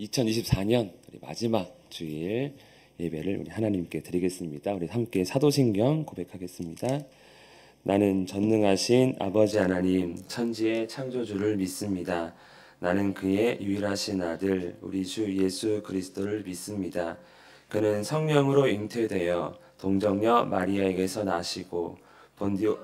2024년 우리 마지막 주일 예배를 우리 하나님께 드리겠습니다. 우리 함께 사도신경 고백하겠습니다. 나는 전능하신 아버지 하나님 천지의 창조주를 믿습니다. 나는 그의 유일하신 아들 우리 주 예수 그리스도를 믿습니다. 그는 성령으로 잉태되어 동정녀 마리아에게서 나시고 본디오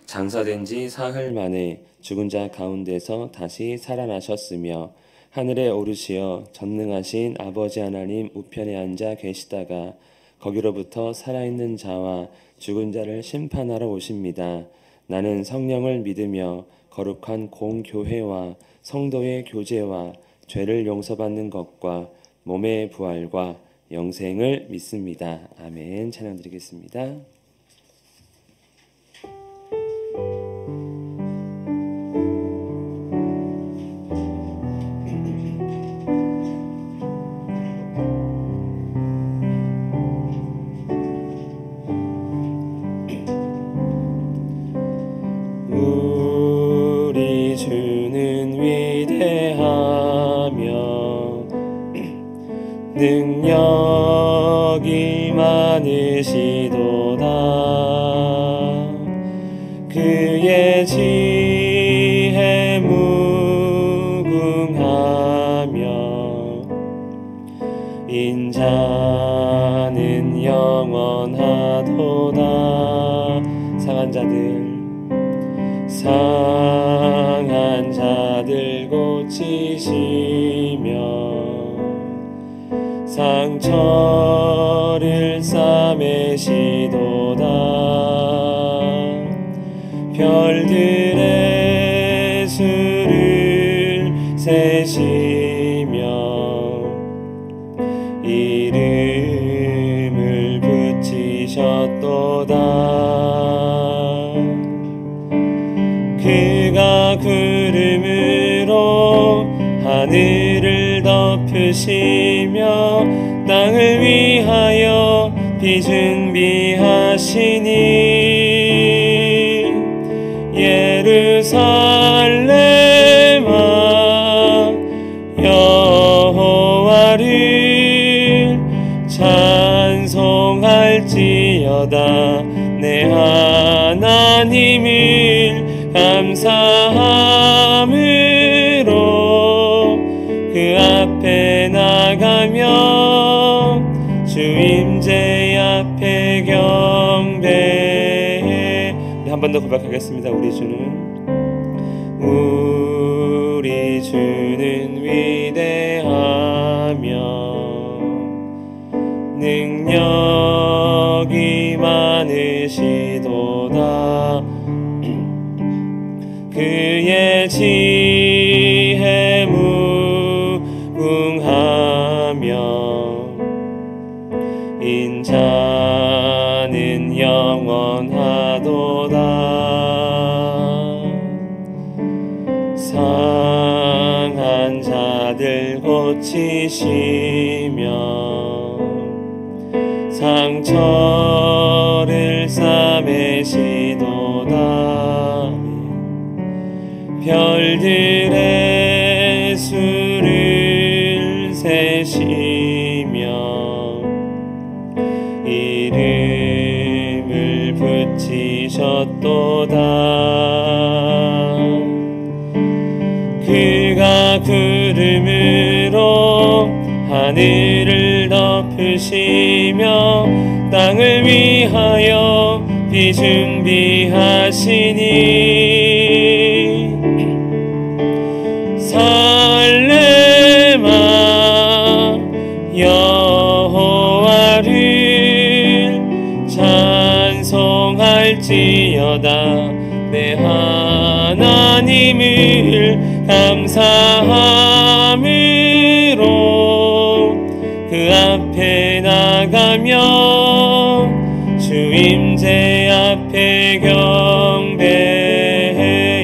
장사된 지 사흘 만에 죽은 자 가운데서 다시 살아나셨으며 하늘에 오르시어 전능하신 아버지 하나님 우편에 앉아 계시다가 거기로부터 살아있는 자와 죽은 자를 심판하러 오십니다. 나는 성령을 믿으며 거룩한 공교회와 성도의 교제와 죄를 용서받는 것과 몸의 부활과 영생을 믿습니다. 아멘. 찬양 드리겠습니다. 우리 주는 위대하며 능력이 많으시도다. 그의 지혜 무궁하며 인자는 영원하도다. 상한 자들 고치시며 상처를 싸매시도다. 별들의 수를 세시며 이름을 붙이셨도다. 그가 구름으로 하늘을 덮으시며 땅을 위하여 비 준비하시니 예루살렘아 여호와를 찬송할지어다. 내 하나님을 감사함으로 그 앞에 나가며 주 임재 앞에 경배해. 한 번 더 고백하겠습니다. 우리 주는 위대하며 능력이 많으시도다. 그의 지혜 무궁하며 인자는 영원하도다. 상한 자들 고치시며 상처를 싸매시도다. 별들의 수를 세시며 이름을 붙이셨도다. 그가 구름으로 하늘을 덮으시며 땅을 위하여 비 준비하시니 살렘아 여호와를 찬송할지어다. 내 하나님을 감사함으로 그 앞에 나가며 주 임재 앞에 경배해.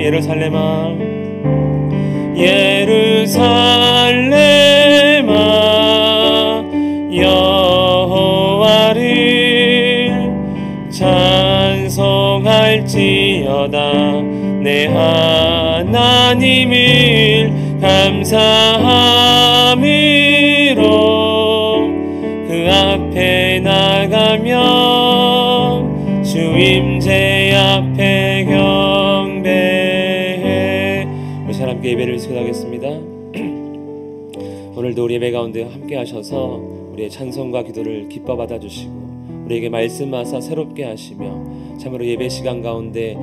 예루살렘아 여호와를 찬송할지어다. 내 하나님 하나님을 감사함으로 그 앞에 나가며 주 임재 앞에 경배해. 우리 함께 예배를 시작하겠습니다. 오늘도 우리 예배 가운데 함께 하셔서 우리의 찬송과 기도를 기뻐 받아주시고 우리에게 말씀하사 새롭게 하시며 참으로 예배 시간 가운데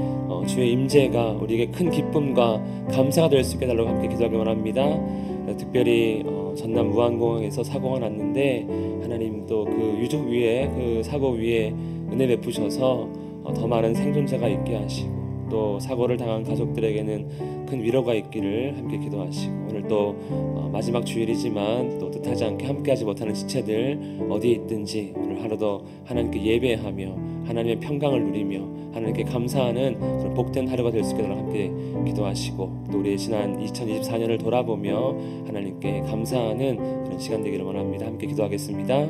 주의 임재가 우리에게 큰 기쁨과 감사가 될 수 있게 달라고 함께 기도하기 원합니다. 특별히 전남 무안공항에서 사고가 났는데 하나님 또 그 유족 위에 그 사고 위에 은혜 베푸셔서 더 많은 생존자가 있게 하시고 또 사고를 당한 가족들에게는 큰 위로가 있기를 함께 기도하시고 오늘 또 마지막 주일이지만 또 뜻하지 않게 함께하지 못하는 지체들 어디에 있든지 오늘 하루도 하나님께 예배하며 하나님의 평강을 누리며 하나님께 감사하는 그런 복된 하루가 될 수 있게 함께 기도하시고 또 우리의 지난 2024년을 돌아보며 하나님께 감사하는 그런 시간 되기를 원합니다. 함께 기도하겠습니다.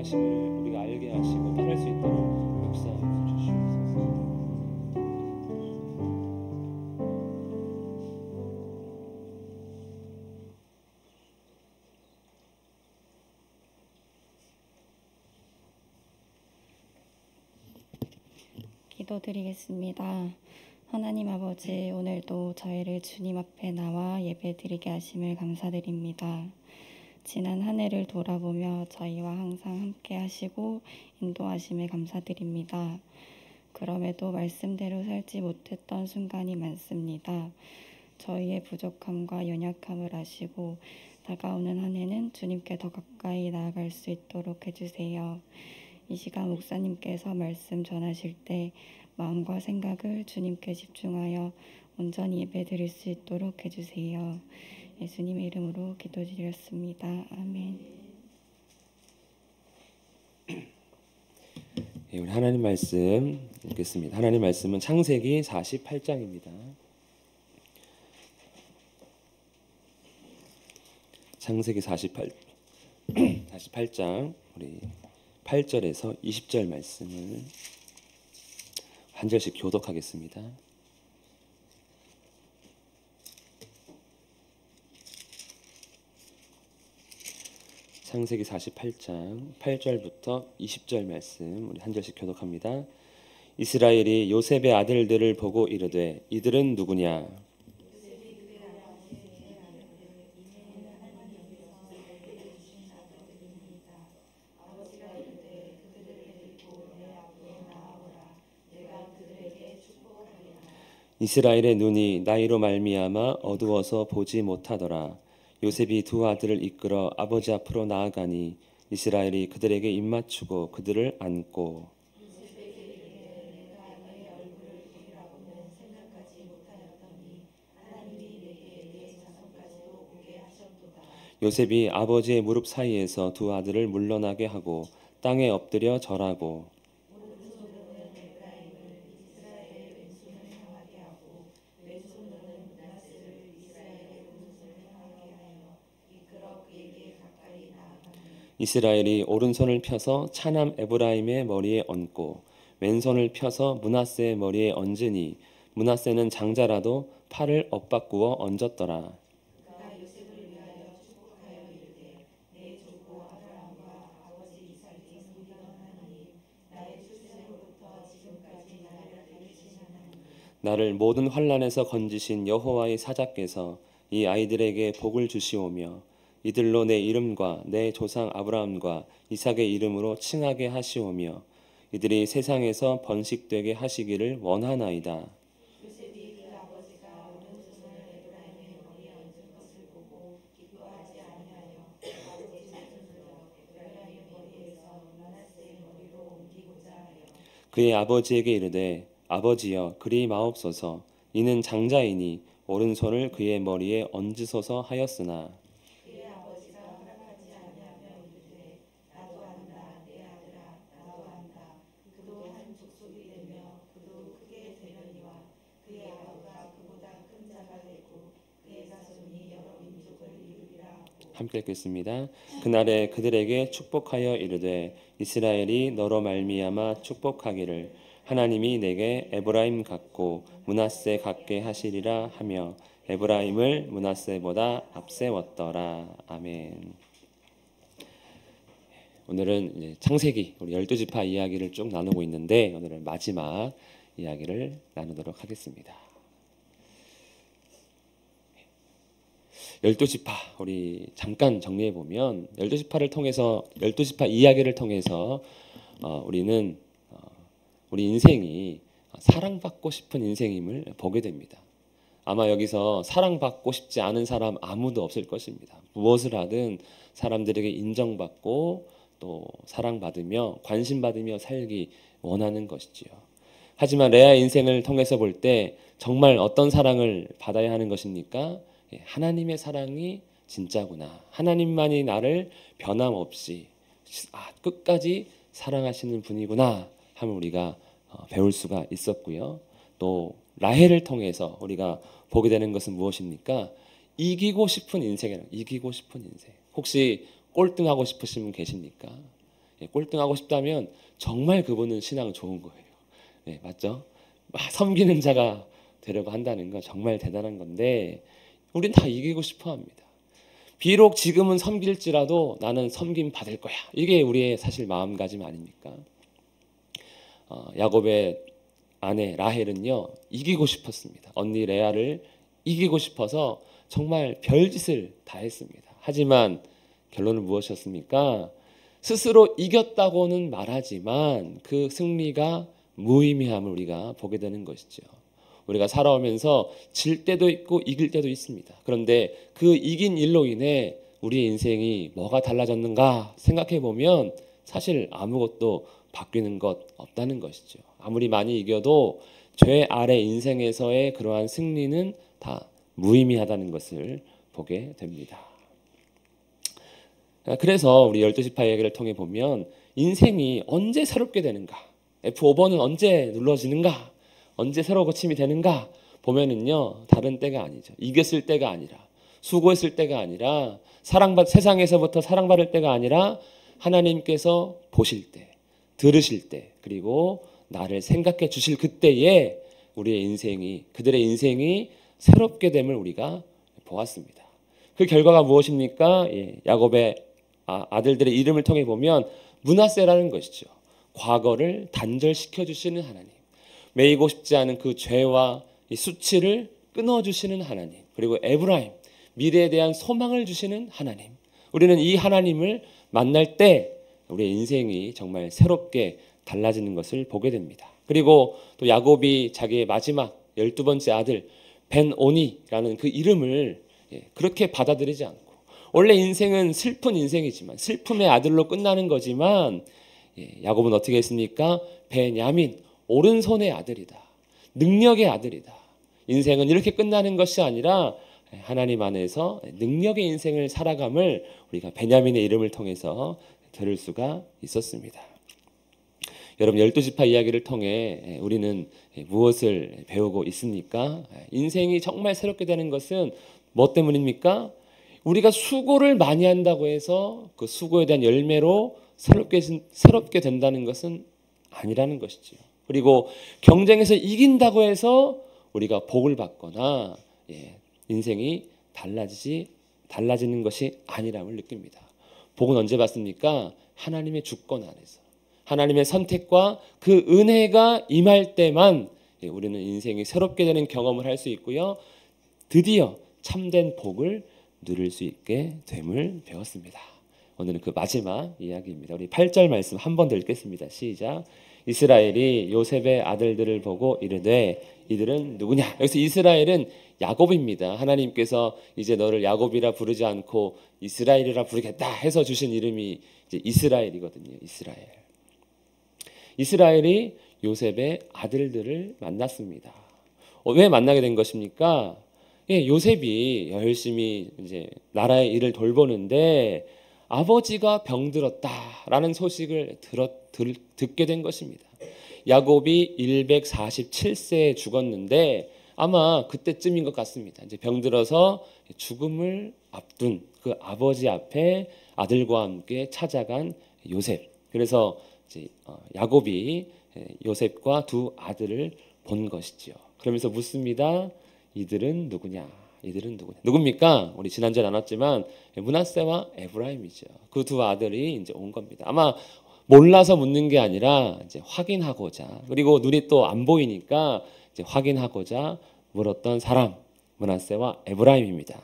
우리가 알게 하시고 따를 수 있도록 역사해 주시옵소서. 기도드리겠습니다. 하나님 아버지, 오늘도 저희를 주님 앞에 나와 예배드리게 하심을 감사드립니다. 지난 한 해를 돌아보며 저희와 항상 함께 하시고 인도하심을 감사드립니다. 그럼에도 말씀대로 살지 못했던 순간이 많습니다. 저희의 부족함과 연약함을 아시고 다가오는 한 해는 주님께 더 가까이 나아갈 수 있도록 해주세요. 이 시간 목사님께서 말씀 전하실 때 마음과 생각을 주님께 집중하여 온전히 예배드릴 수 있도록 해주세요. 예수님의 이름으로 기도드렸습니다. 아멘. 우리 하나님 말씀 읽겠습니다. 하나님 말씀은 창세기 48장입니다. 창세기 48장 우리 8절에서 20절 말씀을 한 절씩 교독하겠습니다. 창세기 48장 8절부터 20절 말씀 우리 한 절씩 교독합니다. 이스라엘이 요셉의 아들들을 보고 이르되 이들은 누구냐? 이스라엘의 눈이 나이로 말미암아 어두워서 보지 못하더라. 요셉이 두 아들을 이끌어 아버지 앞으로 나아가니 이스라엘이 그들에게 입맞추고 그들을 안고 요셉이 아버지의 무릎 사이에서 두 아들을 물러나게 하고 땅에 엎드려 절하고 이스라엘이 오른손을 펴서 차남 에브라임의 머리에 얹고 왼손을 펴서 므낫세의 머리에 얹으니 므낫세는 장자라도 팔을 엇바꾸어 얹었더라. 나를 모든 환난에서 건지신 여호와의 사자께서 이 아이들에게 복을 주시오며 이들로 내 이름과 내 조상 아브라함과 이삭의 이름으로 칭하게 하시오며 이들이 세상에서 번식되게 하시기를 원하나이다. 그의 아버지에게 이르되 아버지여 그리 마옵소서 이는 장자이니 오른손을 그의 머리에 얹으소서 하였으나 함께 읽겠습니다. 그날에 그들에게 축복하여 이르되 이스라엘이 너로 말미암아 축복하기를 하나님이 내게 에브라임 같고 므낫세 같게 하시리라 하며 에브라임을 므낫세보다 앞세웠더라. 아멘. 오늘은 이제 창세기 우리 12지파 이야기를 쭉 나누고 있는데 오늘은 마지막 이야기를 나누도록 하겠습니다. 12지파 우리 잠깐 정리해 보면 12지파를 통해서 12지파 이야기를 통해서 우리는 우리 인생이 사랑받고 싶은 인생임을 보게 됩니다. 아마 여기서 사랑받고 싶지 않은 사람 아무도 없을 것입니다. 무엇을 하든 사람들에게 인정받고 또 사랑받으며 관심받으며 살기 원하는 것이지요. 하지만 레아의 인생을 통해서 볼 때 정말 어떤 사랑을 받아야 하는 것입니까? 하나님의 사랑이 진짜구나. 하나님만이 나를 변함없이 끝까지 사랑하시는 분이구나 함을 우리가 배울 수가 있었고요. 또 라헬을 통해서 우리가 보게 되는 것은 무엇입니까? 이기고 싶은 인생이라는 이기고 싶은 인생. 혹시 꼴등하고 싶으신 분 계십니까? 꼴등하고 싶다면 정말 그분은 신앙 좋은 거예요. 네, 맞죠? 섬기는 자가 되려고 한다는 건 정말 대단한 건데 우린 다 이기고 싶어 합니다. 비록 지금은 섬길지라도 나는 섬김 받을 거야. 이게 우리의 사실 마음가짐 아닙니까? 야곱의 아내 라헬은요 이기고 싶었습니다. 언니 레아를 이기고 싶어서 정말 별짓을 다 했습니다. 하지만 결론은 무엇이었습니까? 스스로 이겼다고는 말하지만 그 승리가 무의미함을 우리가 보게 되는 것이죠. 우리가 살아오면서 질 때도 있고 이길 때도 있습니다. 그런데 그 이긴 일로 인해 우리의 인생이 뭐가 달라졌는가 생각해 보면 사실 아무것도 바뀌는 것 없다는 것이죠. 아무리 많이 이겨도 죄 아래 인생에서의 그러한 승리는 다 무의미하다는 것을 보게 됩니다. 그래서 우리 12지파 이야기를 통해 보면 인생이 언제 새롭게 되는가? F5번은 언제 눌러지는가? 언제 새로 고침이 되는가 보면은요 다른 때가 아니죠. 이겼을 때가 아니라 수고했을 때가 아니라 세상에서부터 사랑받을 때가 아니라 하나님께서 보실 때, 들으실 때, 그리고 나를 생각해 주실 그때에 우리의 인생이 그들의 인생이 새롭게 됨을 우리가 보았습니다. 그 결과가 무엇입니까? 야곱의 아들들의 이름을 통해 보면 므낫세라는 것이죠. 과거를 단절시켜 주시는 하나님. 매이고 싶지 않은 그 죄와 이 수치를 끊어주시는 하나님. 그리고 에브라임, 미래에 대한 소망을 주시는 하나님. 우리는 이 하나님을 만날 때 우리의 인생이 정말 새롭게 달라지는 것을 보게 됩니다. 그리고 또 야곱이 자기의 마지막 12번째 아들 벤오니라는 그 이름을 그렇게 받아들이지 않고 원래 인생은 슬픈 인생이지만 슬픔의 아들로 끝나는 거지만 야곱은 어떻게 했습니까? 베냐민 오른손의 아들이다. 능력의 아들이다. 인생은 이렇게 끝나는 것이 아니라 하나님 안에서 능력의 인생을 살아감을 우리가 베냐민의 이름을 통해서 들을 수가 있었습니다. 여러분 12지파 이야기를 통해 우리는 무엇을 배우고 있습니까? 인생이 정말 새롭게 되는 것은 뭐 때문입니까? 우리가 수고를 많이 한다고 해서 그 수고에 대한 열매로 새롭게 된다는 것은 아니라는 것이죠. 그리고 경쟁에서 이긴다고 해서 우리가 복을 받거나 인생이 달라지는 것이 아니람을 느낍니다. 복은 언제 받습니까? 하나님의 주권 안에서 하나님의 선택과 그 은혜가 임할 때만 우리는 인생이 새롭게 되는 경험을 할 수 있고요. 드디어 참된 복을 누릴 수 있게 됨을 배웠습니다. 오늘은 그 마지막 이야기입니다. 우리 8절 말씀 한 번 더 읽겠습니다. 시작. 이스라엘이 요셉의 아들들을 보고 이르되 이들은 누구냐? 여기서 이스라엘은 야곱입니다. 하나님께서 이제 너를 야곱이라 부르지 않고 이스라엘이라 부르겠다 해서 주신 이름이 이제 이스라엘이거든요. 이스라엘이 요셉의 아들들을 만났습니다. 왜 만나게 된 것입니까? 요셉이 열심히 이제 나라의 일을 돌보는데 아버지가 병들었다라는 소식을 듣게 된 것입니다. 야곱이 147세에 죽었는데 아마 그때쯤인 것 같습니다. 이제 병들어서 죽음을 앞둔 그 아버지 앞에 아들과 함께 찾아간 요셉. 그래서 이제 야곱이 요셉과 두 아들을 본 것이지요. 그러면서 묻습니다. 이들은 누구냐? 누굽니까? 우리 지난주에 나눴지만 므낫세와 에브라임이죠. 그 두 아들이 이제 온 겁니다. 아마 몰라서 묻는 게 아니라 이제 확인하고자, 그리고 눈이 또 안 보이니까 이제 확인하고자 물었던 사람, 므낫세와 에브라임입니다.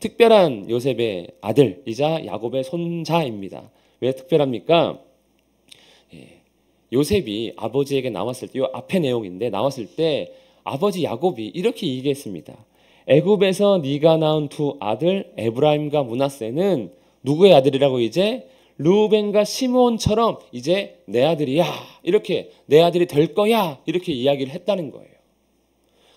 특별한 요셉의 아들이자 야곱의 손자입니다. 왜 특별합니까? 요셉이 아버지에게 나왔을 때, 이 앞의 내용인데 나왔을 때 아버지 야곱이 이렇게 얘기했습니다. 애굽에서 네가 낳은 두 아들 에브라임과 므낫세는 누구의 아들이라고? 이제 르우벤과 시므온처럼 이제 내 아들이야. 이렇게 내 아들이 될 거야. 이렇게 이야기를 했다는 거예요.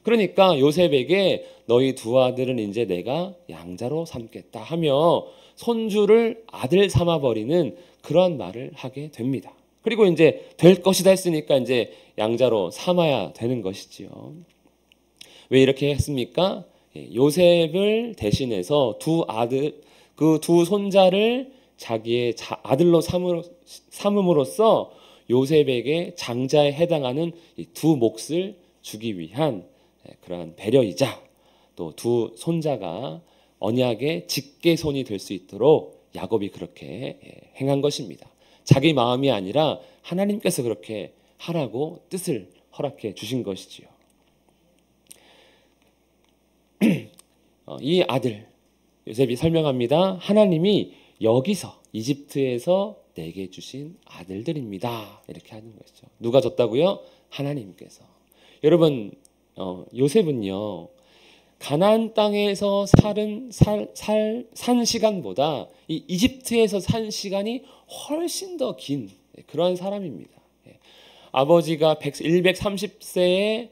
그러니까 요셉에게 너희 두 아들은 이제 내가 양자로 삼겠다 하며 손주를 아들 삼아 버리는 그런 말을 하게 됩니다. 그리고 이제 될 것이다 했으니까 이제 양자로 삼아야 되는 것이지요. 왜 이렇게 했습니까? 요셉을 대신해서 그 두 손자를 자기의 아들로 삼음으로써 요셉에게 장자에 해당하는 이 두 몫을 주기 위한 그러한 배려이자 또 두 손자가 언약의 직계손이 될 수 있도록 야곱이 그렇게 행한 것입니다. 자기 마음이 아니라 하나님께서 그렇게 하라고 뜻을 허락해 주신 것이지요. 이 아들 요셉이 설명합니다. 하나님이 여기서 이집트에서 내게 주신 아들들입니다. 이렇게 하는 것이죠. 누가 줬다고요? 하나님께서. 여러분 요셉은요 가나안 땅에서 산 시간보다 이 이집트에서 산 시간이 훨씬 더 긴 그런 사람입니다. 아버지가 130세에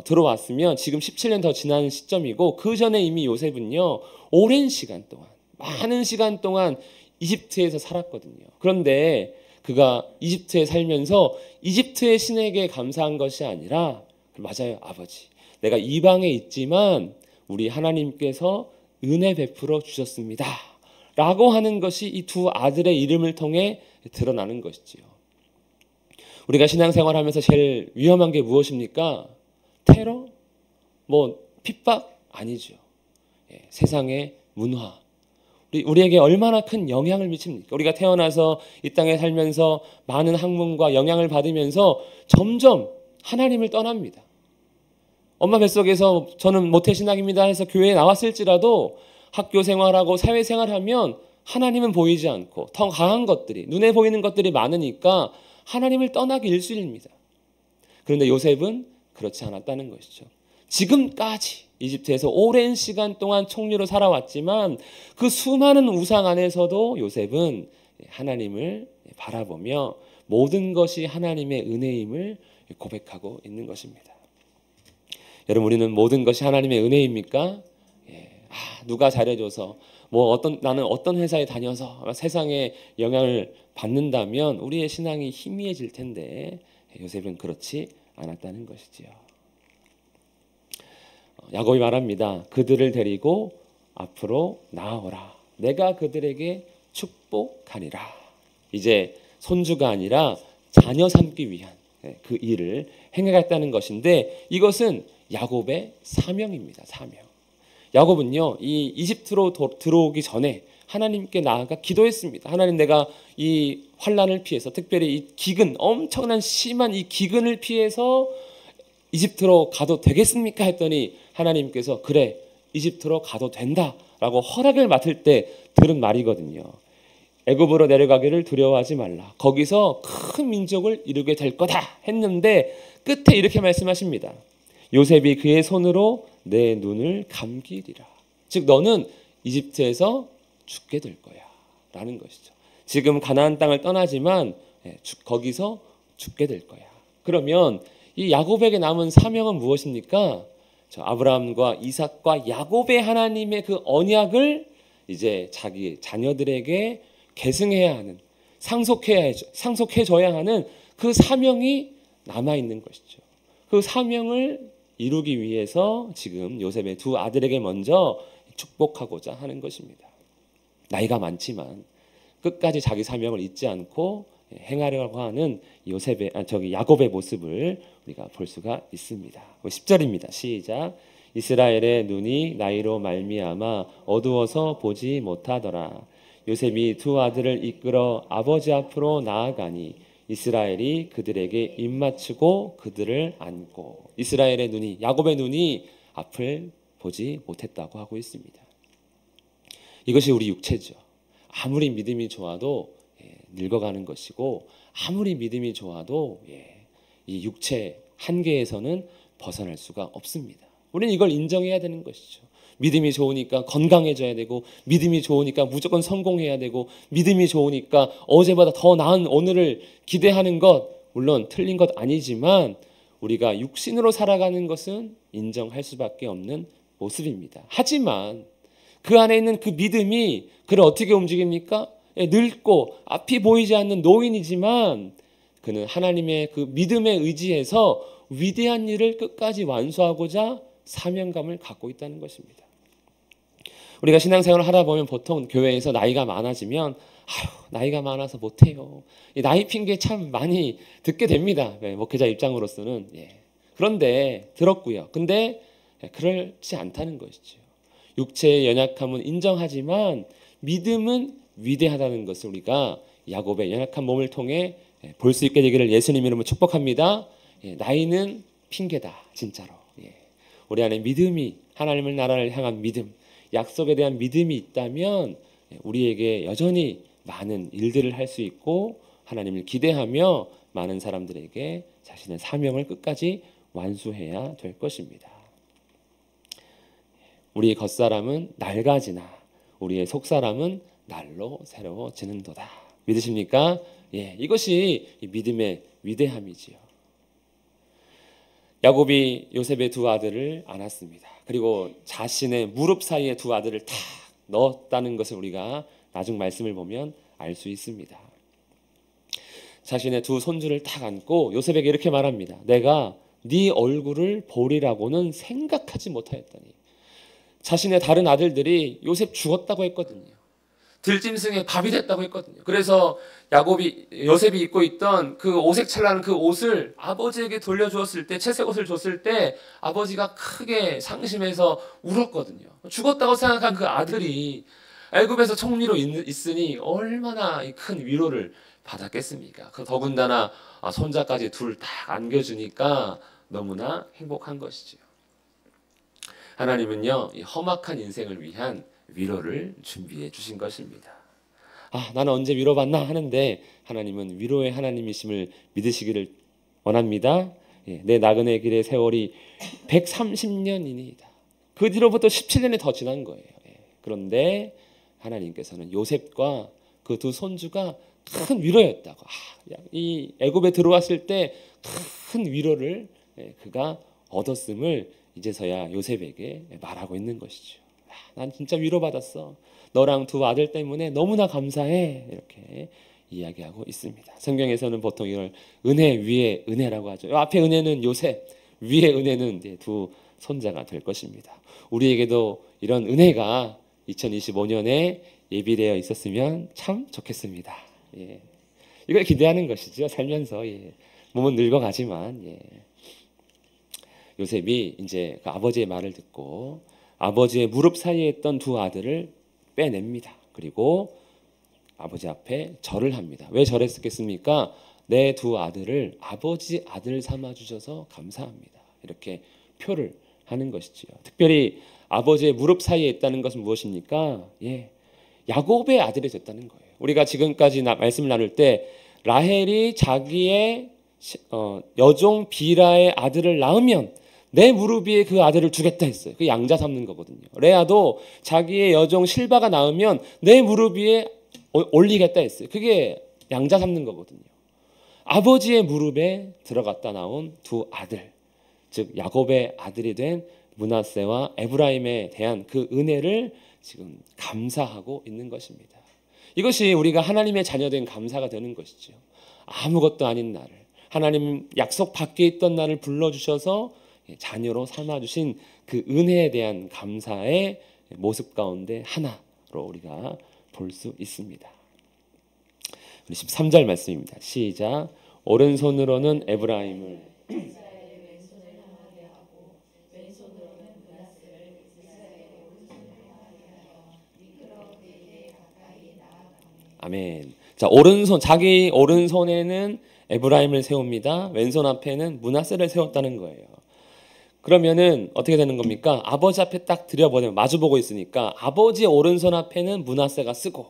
들어왔으면 지금 17년 더 지난 시점이고 그 전에 이미 요셉은요 오랜 시간 동안 많은 시간 동안 이집트에서 살았거든요. 그런데 그가 이집트에 살면서 이집트의 신에게 감사한 것이 아니라 맞아요 아버지 내가 이방에 있지만 우리 하나님께서 은혜 베풀어 주셨습니다 라고 하는 것이 이 두 아들의 이름을 통해 드러나는 것이지요. 우리가 신앙생활하면서 제일 위험한 게 무엇입니까? 테러? 핍박? 아니죠. 세상의 문화. 우리에게 얼마나 큰 영향을 미칩니까? 우리가 태어나서 이 땅에 살면서 많은 학문과 영향을 받으면서 점점 하나님을 떠납니다. 엄마 뱃속에서 저는 모태신앙입니다 해서 교회에 나왔을지라도 학교 생활하고 사회 생활하면 하나님은 보이지 않고 더 강한 것들이 눈에 보이는 것들이 많으니까 하나님을 떠나기 일쑤입니다. 그런데 요셉은 그렇지 않았다는 것이죠. 지금까지 이집트에서 오랜 시간 동안 총리로 살아왔지만 그 수많은 우상 안에서도 요셉은 하나님을 바라보며 모든 것이 하나님의 은혜임을 고백하고 있는 것입니다. 여러분 우리는 모든 것이 하나님의 은혜입니까? 누가 잘해줘서 나는 어떤 회사에 다녀서 세상에 영향을 받는다면 우리의 신앙이 희미해질 텐데 요셉은 그렇지 않았다는 것이지요. 야곱이 말합니다. 그들을 데리고 앞으로 나아오라. 내가 그들에게 축복하니라. 이제 손주가 아니라 자녀 삼기 위한 그 일을 행하겠다는 것인데, 이것은 야곱의 사명입니다. 사명. 야곱은요, 이 이집트로 들어오기 전에 하나님께 나아가 기도했습니다. 하나님, 내가 이 환란을 피해서, 특별히 이 기근, 엄청난 심한 이 기근을 피해서 이집트로 가도 되겠습니까? 했더니 하나님께서 그래, 이집트로 가도 된다라고 허락을 맡을 때 들은 말이거든요. 애굽으로 내려가기를 두려워하지 말라. 거기서 큰 민족을 이루게 될 거다 했는데 끝에 이렇게 말씀하십니다. 요셉이 그의 손으로 내 눈을 감기리라. 즉 너는 이집트에서 죽게 될 거야 라는 것이죠. 지금 가나안 땅을 떠나지만 거기서 죽게 될 거야. 그러면 이 야곱에게 남은 사명은 무엇입니까? 저 아브라함과 이삭과 야곱의 하나님의 그 언약을 이제 자기 자녀들에게 계승해야 하는, 상속해줘야 하는 그 사명이 남아있는 것이죠. 그 사명을 이루기 위해서 지금 요셉의 두 아들에게 먼저 축복하고자 하는 것입니다. 나이가 많지만 끝까지 자기 사명을 잊지 않고 행하려고 하는 야곱의 모습을 우리가 볼 수가 있습니다. 10절입니다. 시작. 이스라엘의 눈이 나이로 말미암아 어두워서 보지 못하더라. 요셉이 두 아들을 이끌어 아버지 앞으로 나아가니 이스라엘이 그들에게 입맞추고 그들을 안고. 이스라엘의 눈이, 야곱의 눈이 앞을 보지 못했다고 하고 있습니다. 이것이 우리 육체죠. 아무리 믿음이 좋아도 늙어가는 것이고, 아무리 믿음이 좋아도 이 육체 한계에서는 벗어날 수가 없습니다. 우리는 이걸 인정해야 되는 것이죠. 믿음이 좋으니까 건강해져야 되고, 믿음이 좋으니까 무조건 성공해야 되고, 믿음이 좋으니까 어제보다 더 나은 오늘을 기대하는 것, 물론 틀린 것 아니지만 우리가 육신으로 살아가는 것은 인정할 수밖에 없는 모습입니다. 하지만 그 안에 있는 그 믿음이 그를 어떻게 움직입니까? 늙고 앞이 보이지 않는 노인이지만 그는 하나님의 그 믿음에 의지해서 위대한 일을 끝까지 완수하고자 사명감을 갖고 있다는 것입니다. 우리가 신앙생활을 하다 보면 보통 교회에서 나이가 많아지면 나이가 많아서 못해요. 이 나이 핑계 참 많이 듣게 됩니다. 목회자 입장으로서는. 그런데 들었고요. 근데 그렇지 않다는 것이죠. 육체의 연약함은 인정하지만 믿음은 위대하다는 것을 우리가 야곱의 연약한 몸을 통해 볼 수 있게 되기를 예수님 이름으로 축복합니다. 나이는 핑계다. 진짜로. 우리 안에 믿음이, 하나님의 나라를 향한 믿음, 약속에 대한 믿음이 있다면 우리에게 여전히 많은 일들을 할 수 있고, 하나님을 기대하며 많은 사람들에게 자신의 사명을 끝까지 완수해야 될 것입니다. 우리의 겉사람은 낡아지나 우리의 속사람은 날로 새로워지는도다. 믿으십니까? 이것이 믿음의 위대함이지요. 야곱이 요셉의 두 아들을 안았습니다. 그리고 자신의 무릎 사이에 두 아들을 탁 넣었다는 것을 우리가 나중 말씀을 보면 알 수 있습니다. 자신의 두 손주를 탁 안고 요셉에게 이렇게 말합니다. 내가 네 얼굴을 보리라고는 생각하지 못하였더니. 자신의 다른 아들들이 요셉 죽었다고 했거든요. 들짐승의 밥이 됐다고 했거든요. 그래서 요셉이 입고 있던 그 오색찬란한 그 옷을 아버지에게 돌려주었을 때, 채색 옷을 줬을 때 아버지가 크게 상심해서 울었거든요. 죽었다고 생각한 그 아들이 애굽에서 총리로 있으니 얼마나 큰 위로를 받았겠습니까? 더군다나 손자까지 둘 다 안겨주니까 너무나 행복한 것이죠. 하나님은요, 이 험악한 인생을 위한 위로를 준비해 주신 것입니다. 나는 언제 위로받나 하는데 하나님은 위로의 하나님이심을 믿으시기를 원합니다. 내 나그네 길의 세월이 130년이니이다. 그 뒤로부터 17년이 더 지난 거예요. 그런데 하나님께서는 요셉과 그 두 손주가 큰 위로였다고. 이 애굽에 들어왔을 때 큰 위로를 그가 얻었음을 이제서야 요셉에게 말하고 있는 것이죠. 난 진짜 위로받았어. 너랑 두 아들 때문에 너무나 감사해. 이렇게 이야기하고 있습니다. 성경에서는 보통 이걸 은혜 위에 은혜라고 하죠. 앞에 은혜는 요셉, 위에 은혜는 이제 두 손자가 될 것입니다. 우리에게도 이런 은혜가 2025년에 예비되어 있었으면 참 좋겠습니다. 예. 이걸 기대하는 것이죠. 살면서. 예. 몸은 늙어가지만. 예. 요셉이 이제 그 아버지의 말을 듣고 아버지의 무릎 사이에 있던 두 아들을 빼냅니다. 그리고 아버지 앞에 절을 합니다. 왜 절했겠습니까? 내 두 아들을 아버지 아들 삼아 주셔서 감사합니다. 이렇게 표를 하는 것이지요. 특별히 아버지의 무릎 사이에 있다는 것은 무엇입니까? 예, 야곱의 아들이 됐다는 거예요. 우리가 지금까지 말씀을 나눌 때 라헬이 자기의 여종 비라의 아들을 낳으면 내 무릎 위에 그 아들을 두겠다 했어요. 그 양자 삼는 거거든요. 레아도 자기의 여종 실바가 낳으면 내 무릎 위에 올리겠다 했어요. 그게 양자 삼는 거거든요. 아버지의 무릎에 들어갔다 나온 두 아들, 즉 야곱의 아들이 된 므낫세와 에브라임에 대한 그 은혜를 지금 감사하고 있는 것입니다. 이것이 우리가 하나님의 자녀된 감사가 되는 것이죠. 아무것도 아닌 나를, 하나님 약속 밖에 있던 나를 불러주셔서 자녀로 삼아주신 그 은혜에 대한 감사의 모습 가운데 하나로 우리가 볼 수 있습니다. 13절 말씀입니다. 시작. 오른손으로는 에브라임을 아멘. 자, 오른손, 자기 오른손에는 에브라임을 세웁니다. 왼손 앞에는 므낫세를 세웠다는 거예요. 그러면은 어떻게 되는 겁니까? 아버지 앞에 딱 들여보내면 마주보고 있으니까 아버지의 오른손 앞에는 므낫세가 쓰고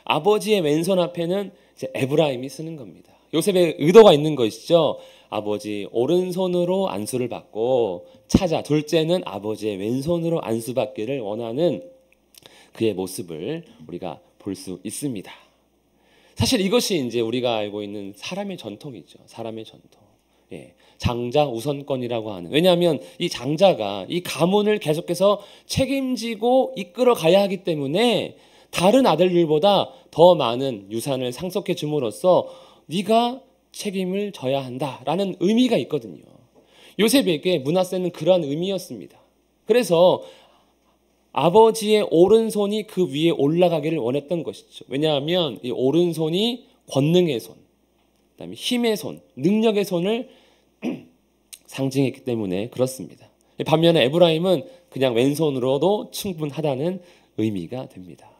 아버지의 왼손 앞에는 이제 에브라임이 쓰는 겁니다. 요셉의 의도가 있는 것이죠. 아버지 오른손으로 안수를 받고 찾아 둘째는 아버지의 왼손으로 안수받기를 원하는 그의 모습을 우리가 볼 수 있습니다. 사실 이것이 이제 우리가 알고 있는 사람의 전통이죠. 사람의 전통. 예, 장자 우선권이라고 하는. 왜냐하면 이 장자가 이 가문을 계속해서 책임지고 이끌어 가야 하기 때문에 다른 아들들보다 더 많은 유산을 상속해 줌으로써 네가 책임을 져야 한다라는 의미가 있거든요. 요셉에게 므낫세는 그러한 의미였습니다. 그래서 아버지의 오른손이 그 위에 올라가기를 원했던 것이죠. 왜냐하면 이 오른손이 권능의 손, 그다음에 힘의 손, 능력의 손을 상징했기 때문에 그렇습니다. 반면에 에브라임은 그냥 왼손으로도 충분하다는 의미가 됩니다.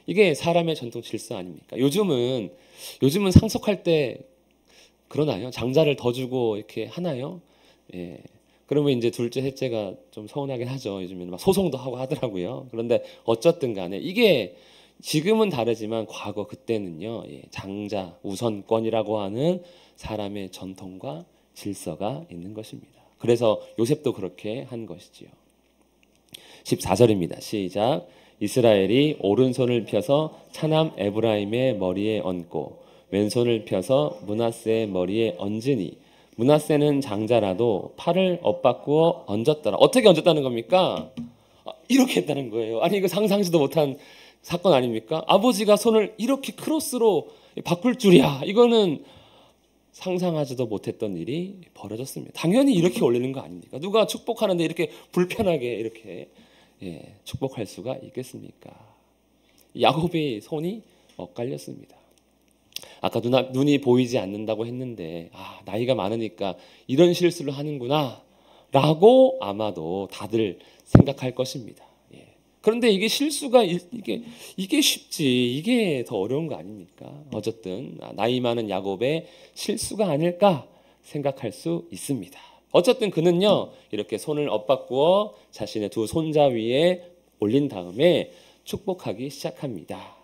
이게 사람의 전통 질서 아닙니까? 요즘은 상속할 때 그러나요? 장자를 더 주고 이렇게 하나요? 예. 그러면 이제 둘째, 셋째가 좀 서운하긴 하죠. 요즘에는 막 소송도 하고 하더라고요. 그런데 어쨌든 간에 이게 지금은 다르지만 과거 그때는요. 예, 장자 우선권이라고 하는 사람의 전통과 질서가 있는 것입니다. 그래서 요셉도 그렇게 한 것이지요. 14절입니다. 시작. 이스라엘이 오른손을 펴서 차남 에브라임의 머리에 얹고 왼손을 펴서 므낫세의 머리에 얹으니 므낫세는 장자라도 팔을 엇바꾸어 얹었더라. 어떻게 얹었다는 겁니까? 이렇게 했다는 거예요. 아니 이거 상상지도 못한 사건 아닙니까? 아버지가 손을 이렇게 크로스로 바꿀 줄이야. 이거는 상상하지도 못했던 일이 벌어졌습니다. 당연히 이렇게 올리는 거 아닙니까? 누가 축복하는데 이렇게 불편하게 이렇게 축복할 수가 있겠습니까? 야곱의 손이 엇갈렸습니다. 아까 눈이 보이지 않는다고 했는데 나이가 많으니까 이런 실수를 하는구나 라고 아마도 다들 생각할 것입니다. 그런데 이게 실수가 이게 쉽지 이게 더 어려운 거 아닙니까? 어쨌든 나이 많은 야곱의 실수가 아닐까 생각할 수 있습니다. 어쨌든 그는요 이렇게 손을 엇바꾸어 자신의 두 손자 위에 올린 다음에 축복하기 시작합니다.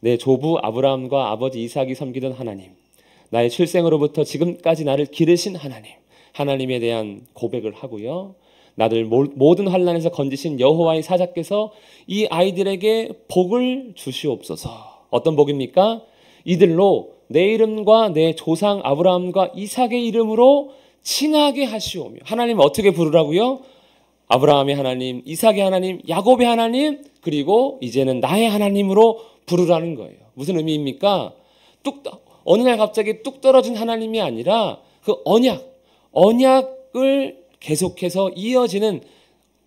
내 조부 아브라함과 아버지 이삭이 섬기던 하나님, 나의 출생으로부터 지금까지 나를 기르신 하나님, 하나님에 대한 고백을 하고요. 나를 모든 환난에서 건지신 여호와의 사자께서 이 아이들에게 복을 주시옵소서. 어떤 복입니까? 이들로 내 이름과 내 조상 아브라함과 이삭의 이름으로 칭하게 하시오며. 하나님 어떻게 부르라고요? 아브라함의 하나님, 이삭의 하나님, 야곱의 하나님, 그리고 이제는 나의 하나님으로 부르라는 거예요. 무슨 의미입니까? 어느 날 갑자기 뚝 떨어진 하나님이 아니라 그 언약을 계속해서 이어지는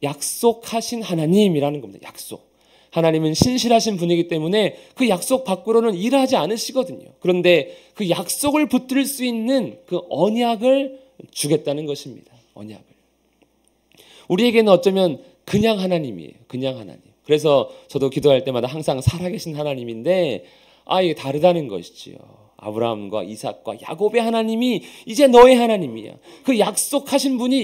약속하신 하나님이라는 겁니다. 약속. 하나님은 신실하신 분이기 때문에 그 약속 밖으로는 일하지 않으시거든요. 그런데 그 약속을 붙들 수 있는 그 언약을 주겠다는 것입니다. 언약을. 우리에게는 어쩌면 그냥 하나님이에요. 그냥 하나님. 그래서 저도 기도할 때마다 항상 살아계신 하나님인데 이게 다르다는 것이지요. 아브라함과 이삭과 야곱의 하나님이 이제 너의 하나님이야. 그 약속하신 분이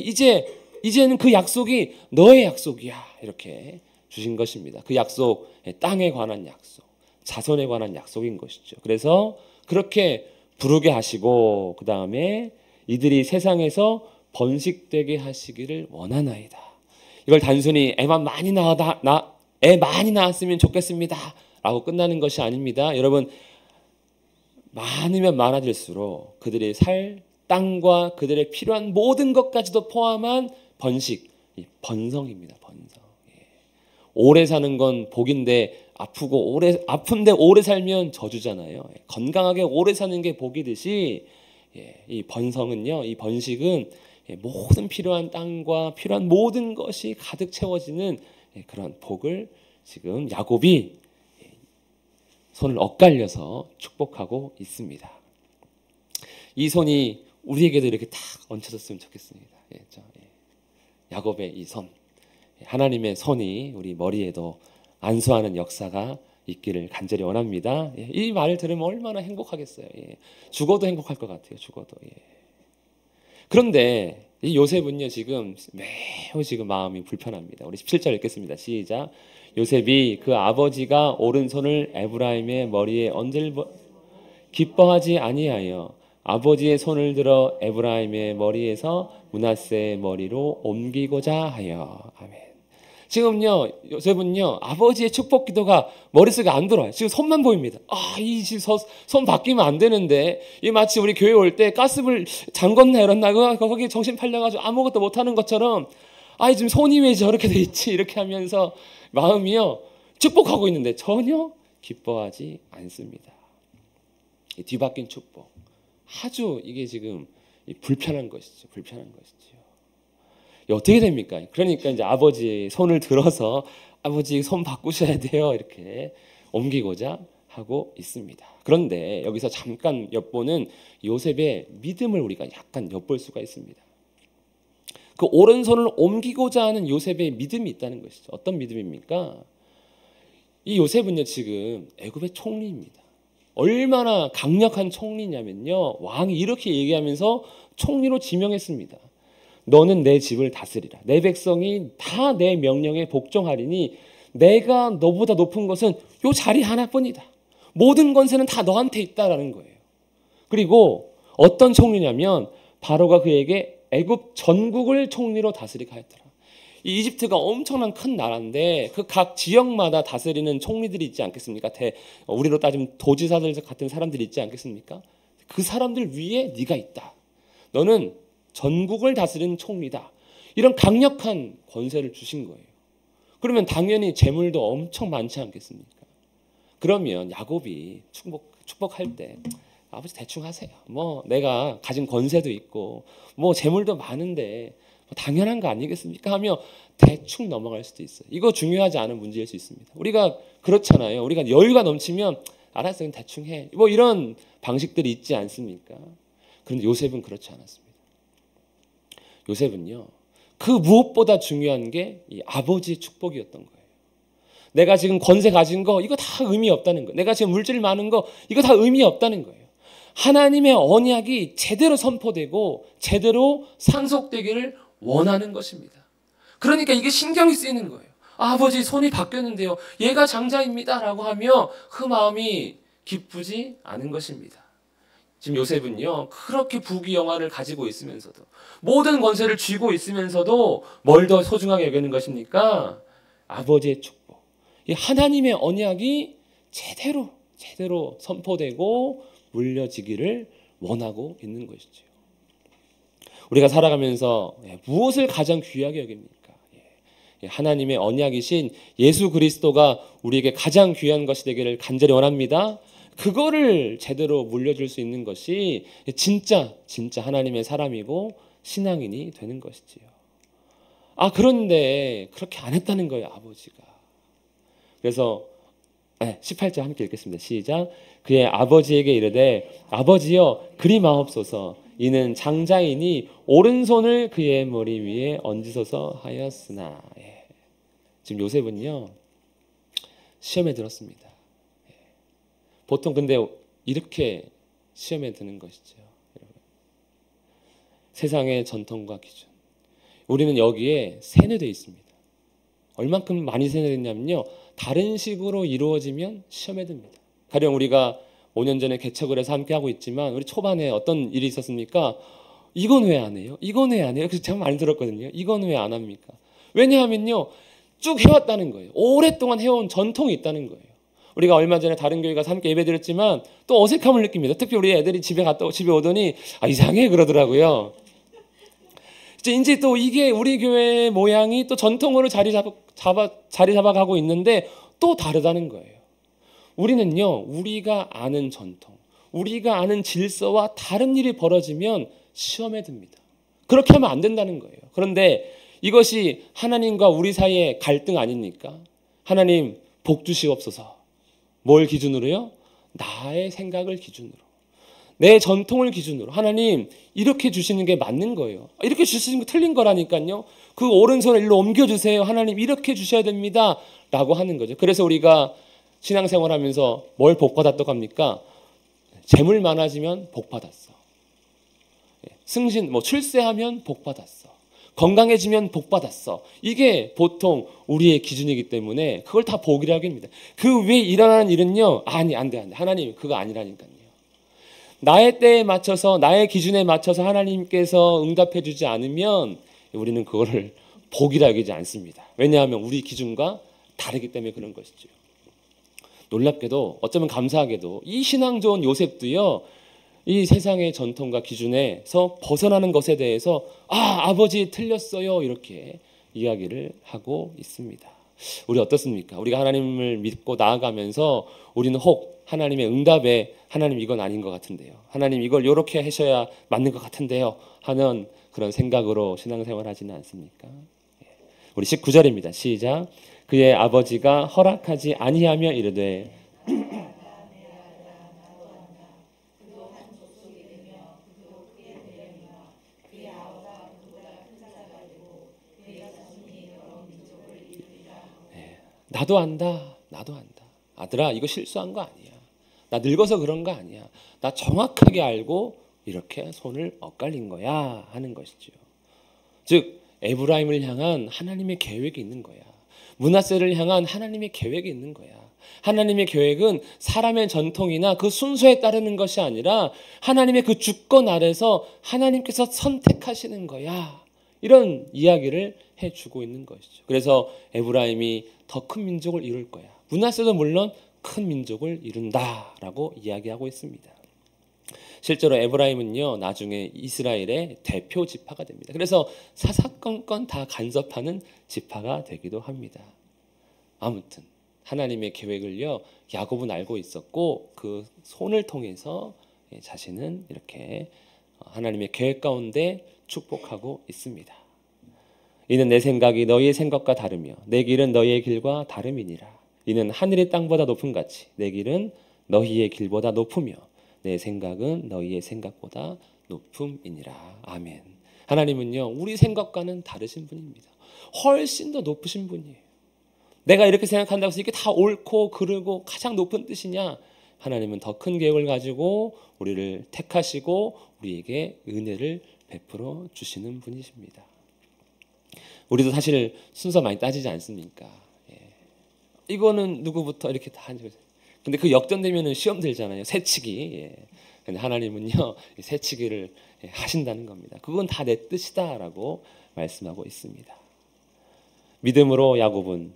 이제는 그 약속이 너의 약속이야. 이렇게 주신 것입니다. 그 약속, 땅에 관한 약속, 자손에 관한 약속인 것이죠. 그래서 그렇게 부르게 하시고 그 다음에 이들이 세상에서 번식되게 하시기를 원하나이다. 이걸 단순히 애 많이 낳았으면 좋겠습니다 라고 끝나는 것이 아닙니다. 여러분, 많으면 많아질수록 그들이 살 땅과 그들의 필요한 모든 것까지도 포함한 번식, 번성입니다. 번성. 오래 사는 건 복인데 아픈데 오래 살면 저주잖아요. 건강하게 오래 사는 게 복이듯이 이 번성은요, 이 번식은 모든 필요한 땅과 필요한 모든 것이 가득 채워지는 그런 복을 지금 야곱이 손을 엇갈려서 축복하고 있습니다. 이 손이 우리에게도 이렇게 딱 얹혀졌으면 좋겠습니다. 야곱의 이 손, 하나님의 손이 우리 머리에도 안수하는 역사가 있기를 간절히 원합니다. 이 말을 들으면 얼마나 행복하겠어요. 죽어도 행복할 것 같아요. 죽어도. 그런데 이 요셉은요, 지금 매우 지금 마음이 불편합니다. 우리 17절 읽겠습니다. 시작. 요셉이 그 아버지가 오른손을 에브라임의 머리에 얹을 기뻐하지 아니하여 아버지의 손을 들어 에브라임의 머리에서 므낫세의 머리로 옮기고자 하여. 아멘. 지금요, 요셉은요, 아버지의 축복 기도가 머릿속에 안 들어와요. 지금 손만 보입니다. 이 손 바뀌면 안 되는데, 이 마치 우리 교회 올 때 가스불 잠궜나 이랬나, 거기에 정신 팔려가지고 아무것도 못하는 것처럼, 지금 손이 왜 저렇게 돼 있지? 이렇게 하면서 마음이요, 축복하고 있는데 전혀 기뻐하지 않습니다. 이 뒤바뀐 축복. 아주 이게 지금 불편한 것이죠. 불편한 것이죠. 어떻게 됩니까? 그러니까 이제 아버지의 손을 들어서 아버지 손 바꾸셔야 돼요. 이렇게 옮기고자 하고 있습니다. 그런데 여기서 잠깐 엿보는 요셉의 믿음을 우리가 약간 엿볼 수가 있습니다. 그 오른손을 옮기고자 하는 요셉의 믿음이 있다는 것이죠. 어떤 믿음입니까? 이 요셉은요, 지금 애굽의 총리입니다. 얼마나 강력한 총리냐면요, 왕이 이렇게 얘기하면서 총리로 지명했습니다. 너는 내 집을 다스리라. 내 백성이 다 내 명령에 복종하리니 내가 너보다 높은 것은 요 자리 하나뿐이다. 모든 권세는 다 너한테 있다라는 거예요. 그리고 어떤 총리냐면 바로가 그에게 애굽 전국을 총리로 다스리게 하였더라. 이 이집트가 엄청난 큰 나라인데 그 각 지역마다 다스리는 총리들이 있지 않겠습니까? 우리로 따지면 도지사들 같은 사람들이 있지 않겠습니까? 그 사람들 위에 네가 있다. 너는 전국을 다스리는 총리다. 이런 강력한 권세를 주신 거예요. 그러면 당연히 재물도 엄청 많지 않겠습니까? 그러면 야곱이 축복할 때 아버지 대충 하세요. 내가 가진 권세도 있고 재물도 많은데 당연한 거 아니겠습니까? 하며 대충 넘어갈 수도 있어요. 이거 중요하지 않은 문제일 수 있습니다. 우리가 그렇잖아요. 우리가 여유가 넘치면 알았어, 그냥 대충 해. 이런 방식들이 있지 않습니까? 그런데 요셉은 그렇지 않았습니다. 요셉은요, 그 무엇보다 중요한 게 이 아버지의 축복이었던 거예요. 내가 지금 권세 가진 거 이거 다 의미 없다는 거예요. 내가 지금 물질 많은 거 이거 다 의미 없다는 거예요. 하나님의 언약이 제대로 선포되고 제대로 상속되기를 원하는 것입니다. 그러니까 이게 신경이 쓰이는 거예요. 아버지 손이 바뀌었는데요, 얘가 장자입니다 라고 하며 그 마음이 기쁘지 않은 것입니다. 지금 요셉은요, 그렇게 부귀영화를 가지고 있으면서도 모든 권세를 쥐고 있으면서도 뭘 더 소중하게 여기는 것입니까? 아버지의 축복. 이 하나님의 언약이 제대로 선포되고 물려지기를 원하고 있는 것이죠. 우리가 살아가면서 무엇을 가장 귀하게 여깁니까? 하나님의 언약이신 예수 그리스도가 우리에게 가장 귀한 것이 되기를 간절히 원합니다. 그거를 제대로 물려줄 수 있는 것이 진짜 하나님의 사람이고 신앙인이 되는 것이지요. 그런데 그렇게 안 했다는 거예요, 아버지가. 그래서 18절 함께 읽겠습니다. 시작. 그의 아버지에게 이르되 아버지여 그리 마옵소서. 이는 장자이니 오른손을 그의 머리 위에 얹으소서 하였으나. 지금 요셉은요 시험에 들었습니다. 보통 근데 이렇게 시험에 드는 것이죠. 세상의 전통과 기준. 우리는 여기에 세뇌되어 있습니다. 얼만큼 많이 세뇌됐냐면요. 다른 식으로 이루어지면 시험에 듭니다. 가령 우리가 5년 전에 개척을 해서 함께 하고 있지만 우리 초반에 어떤 일이 있었습니까? 이건 왜 안 해요? 이건 왜 안 해요? 그래서 제가 많이 들었거든요. 이건 왜 안 합니까? 왜냐하면요. 쭉 해왔다는 거예요. 오랫동안 해온 전통이 있다는 거예요. 우리가 얼마 전에 다른 교회 가서 함께 예배드렸지만 또 어색함을 느낍니다. 특히 우리 애들이 집에 오더니 이상해 그러더라고요. 이제 또 이게 우리 교회의 모양이 또 전통으로 자리 잡아가고 있는데 또 다르다는 거예요. 우리는요, 우리가 아는 전통, 우리가 아는 질서와 다른 일이 벌어지면 시험에 듭니다. 그렇게 하면 안 된다는 거예요. 그런데 이것이 하나님과 우리 사이의 갈등 아닙니까? 하나님 복 주시옵소서. 뭘 기준으로요? 나의 생각을 기준으로. 내 전통을 기준으로. 하나님 이렇게 주시는 게 맞는 거예요. 이렇게 주시는 거 틀린 거라니까요. 그 오른손을 일로 옮겨주세요. 하나님 이렇게 주셔야 됩니다. 라고 하는 거죠. 그래서 우리가 신앙생활하면서 뭘 복받았다고 합니까? 재물 많아지면 복받았어. 승진, 출세하면 복받았어. 건강해지면 복받았어. 이게 보통 우리의 기준이기 때문에 그걸 다 복이라고 합니다. 그 위에 일어나는 일은요. 안 돼. 하나님 그거 아니라니까요. 나의 때에 맞춰서 나의 기준에 맞춰서 하나님께서 응답해 주지 않으면 우리는 그거를 복이라 여기지 않습니다. 왜냐하면 우리 기준과 다르기 때문에 그런 것이죠. 놀랍게도 어쩌면 감사하게도 이 신앙 좋은 요셉도요. 이 세상의 전통과 기준에서 벗어나는 것에 대해서 아버지 틀렸어요 이렇게 이야기를 하고 있습니다. 우리 어떻습니까? 우리가 하나님을 믿고 나아가면서 우리는 혹 하나님의 응답에 하나님 이건 아닌 것 같은데요. 하나님 이걸 이렇게 하셔야 맞는 것 같은데요. 하는 그런 생각으로 신앙생활 하지는 않습니까? 우리 19절입니다. 시작. 그의 아버지가 허락하지 아니하며 이르되 나도 안다. 아들아 이거 실수한 거 아니야. 나 늙어서 그런 거 아니야. 나 정확하게 알고 이렇게 손을 엇갈린 거야 하는 것이죠. 즉 에브라임을 향한 하나님의 계획이 있는 거야. 므낫세를 향한 하나님의 계획이 있는 거야. 하나님의 계획은 사람의 전통이나 그 순서에 따르는 것이 아니라 하나님의 그 주권 아래서 하나님께서 선택하시는 거야. 이런 이야기를 해주고 있는 것이죠. 그래서 에브라임이 더 큰 민족을 이룰 거야. 므낫세도 물론 큰 민족을 이룬다라고 이야기하고 있습니다. 실제로 에브라임은요 나중에 이스라엘의 대표 지파가 됩니다. 그래서 사사건건 다 간섭하는 지파가 되기도 합니다. 아무튼 하나님의 계획을요 야곱은 알고 있었고 그 손을 통해서 자신은 이렇게 하나님의 계획 가운데 축복하고 있습니다. 이는 내 생각이 너희의 생각과 다르며 내 길은 너희의 길과 다름이니라. 이는 하늘의 땅보다 높음 같이 내 길은 너희의 길보다 높으며 내 생각은 너희의 생각보다 높음이니라. 아멘. 하나님은요 우리 생각과는 다르신 분입니다. 훨씬 더 높으신 분이에요. 내가 이렇게 생각한다고 해서 이게 다 옳고 그르고 가장 높은 뜻이냐? 하나님은 더 큰 계획을 가지고 우리를 택하시고 우리에게 은혜를 베풀어 주시는 분이십니다. 우리도 사실 순서 많이 따지지 않습니까? 이거는 누구부터 이렇게 다 하죠. 근데 그 역전되면은 시험 들잖아요. 새치기. 근데 하나님은요 새치기를 하신다는 겁니다. 그건 다 내 뜻이다라고 말씀하고 있습니다. 믿음으로 야곱은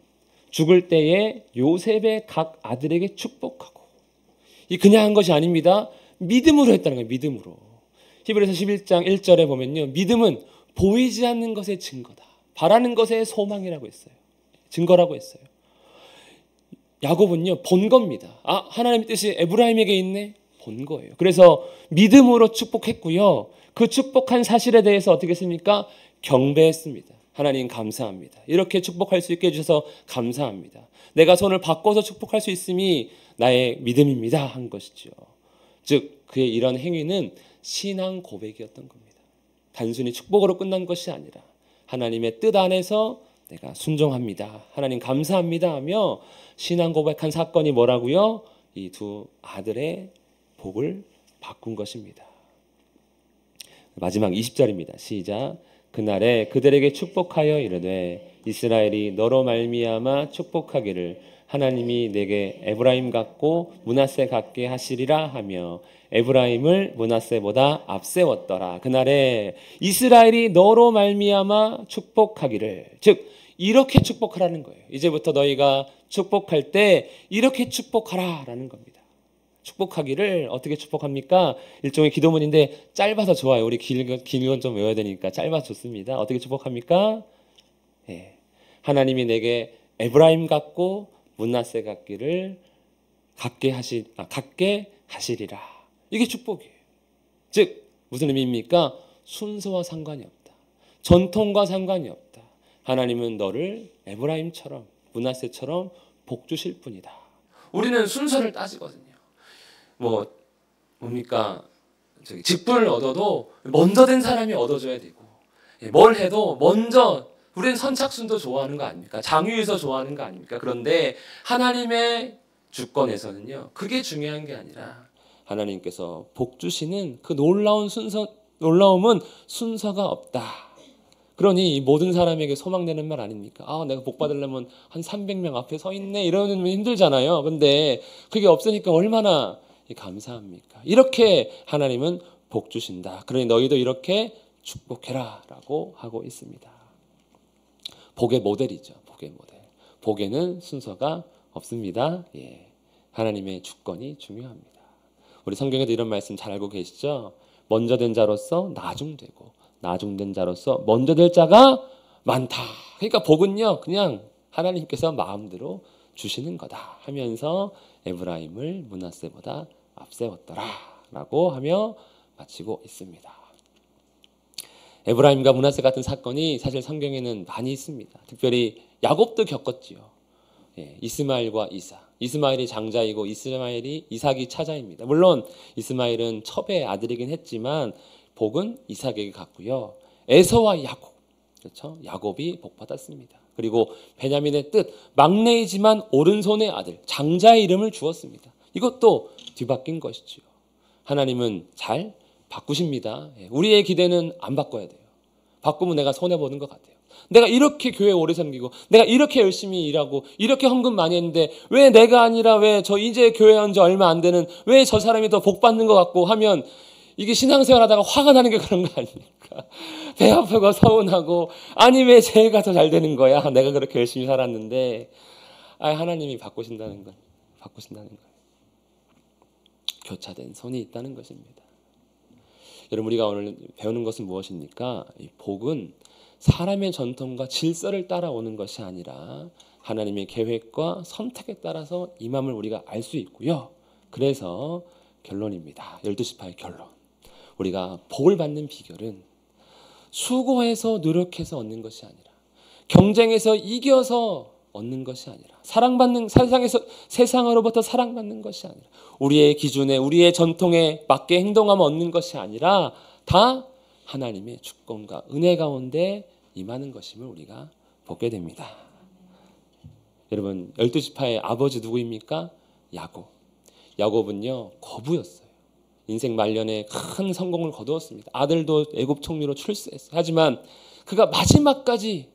죽을 때에 요셉의 각 아들에게 축복하고 이 그냥 한 것이 아닙니다. 믿음으로 했다는 거예요. 믿음으로. 히브리서 11장 1절에 보면요. 믿음은 보이지 않는 것의 증거다. 바라는 것의 소망이라고 했어요. 증거라고 했어요. 야곱은요 본 겁니다. 하나님의 뜻이 에브라임에게 있네? 본 거예요. 그래서 믿음으로 축복했고요. 그 축복한 사실에 대해서 어떻게 했습니까? 경배했습니다. 하나님 감사합니다. 이렇게 축복할 수 있게 해주셔서 감사합니다. 내가 손을 바꿔서 축복할 수 있음이 나의 믿음입니다 한 것이죠. 즉 그의 이런 행위는 신앙 고백이었던 겁니다. 단순히 축복으로 끝난 것이 아니라 하나님의 뜻 안에서 내가 순종합니다, 하나님 감사합니다 하며 신앙 고백한 사건이 뭐라고요? 이 두 아들의 복을 바꾼 것입니다. 마지막 20절입니다. 시작. 그날에 그들에게 축복하여 이르되 이스라엘이 너로 말미암아 축복하기를 하나님이 내게 에브라임 같고 므낫세 같게 하시리라 하며 에브라임을 므낫세보다 앞세웠더라. 그날에 이스라엘이 너로 말미암아 축복하기를, 즉 이렇게 축복하라는 거예요. 이제부터 너희가 축복할 때 이렇게 축복하라라는 겁니다. 축복하기를 어떻게 축복합니까? 일종의 기도문인데 짧아서 좋아요. 우리 긴 건 좀 외워야 되니까 짧아서 좋습니다. 어떻게 축복합니까? 예. 하나님이 내게 에브라임 같고 므낫세 같기를 갖게 하시리라. 이게 축복이에요. 즉 무슨 의미입니까? 순서와 상관이 없다. 전통과 상관이 없다. 하나님은 너를 에브라임처럼 므낫세처럼 복 주실 뿐이다. 우리는 순서를 따지거든요. 뭡니까? 직분을 얻어도 먼저 된 사람이 얻어줘야 되고, 뭘 해도 먼저, 우리는 선착순도 좋아하는 거 아닙니까? 장유유서 좋아하는 거 아닙니까? 그런데 하나님의 주권에서는요, 그게 중요한 게 아니라 하나님께서 복 주시는 그 놀라움은 순서가 없다. 그러니 모든 사람에게 소망되는 말 아닙니까? 내가 복 받으려면 한 300명 앞에 서 있네 이러면 힘들잖아요. 근데 그게 없으니까 얼마나 감사합니까? 이렇게 하나님은 복 주신다. 그러니 너희도 이렇게 축복해라 라고 하고 있습니다. 복의 모델이죠. 복의 모델. 복에는 순서가 없습니다. 예. 하나님의 주권이 중요합니다. 우리 성경에도 이런 말씀 잘 알고 계시죠? 먼저 된 자로서 나중되고 나중된 자로서 먼저 될 자가 많다. 그러니까 복은요 그냥 하나님께서 마음대로 주시는 거다 하면서 에브라임을 므낫세보다 앞세웠더라 라고 하며 마치고 있습니다. 에브라임과 므낫세 같은 사건이 사실 성경에는 많이 있습니다. 특별히 야곱도 겪었지요. 이스마엘과 이삭. 이스마엘이 장자이고 이삭이 차자입니다. 물론 이스마엘은 첩의 아들이긴 했지만 복은 이삭에게 갔고요. 에서와 야곱, 그렇죠? 야곱이 복 받았습니다. 그리고 베냐민의 뜻, 막내이지만 오른손의 아들, 장자의 이름을 주었습니다. 이것도 뒤바뀐 것이지요. 하나님은 잘 바꾸십니다. 우리의 기대는 안 바꿔야 돼요. 바꾸면 내가 손해보는 것 같아요. 내가 이렇게 교회 오래 섬기고 내가 이렇게 열심히 일하고 이렇게 헌금 많이 했는데 왜 내가 아니라 왜 저 이제 교회 온 지 얼마 안 되는 왜 저 사람이 더 복 받는 것 같고 하면 이게 신앙생활 하다가 화가 나는 게 그런 거 아닙니까? 배 아프고 서운하고 아니 왜 제가 더 잘 되는 거야? 내가 그렇게 열심히 살았는데 하나님이 바꾸신다는 거예요. 교차된 손이 있다는 것입니다. 여러분 우리가 오늘 배우는 것은 무엇입니까? 이 복은 사람의 전통과 질서를 따라오는 것이 아니라 하나님의 계획과 선택에 따라서 임함을 우리가 알 수 있고요. 그래서 결론입니다. 12지파의 결론. 우리가 복을 받는 비결은 수고해서 노력해서 얻는 것이 아니라 경쟁에서 이겨서 얻는 것이 아니라 사랑받는 세상으로부터 사랑받는 것이 아니라 우리의 기준에 우리의 전통에 맞게 행동하면 얻는 것이 아니라 다 하나님의 주권과 은혜 가운데 임하는 것임을 우리가 보게 됩니다. 여러분 12지파의 아버지 누구입니까? 야곱은요 거부였어요. 인생 말년에 큰 성공을 거두었습니다. 아들도 애굽 총리로 출세했어요. 하지만 그가 마지막까지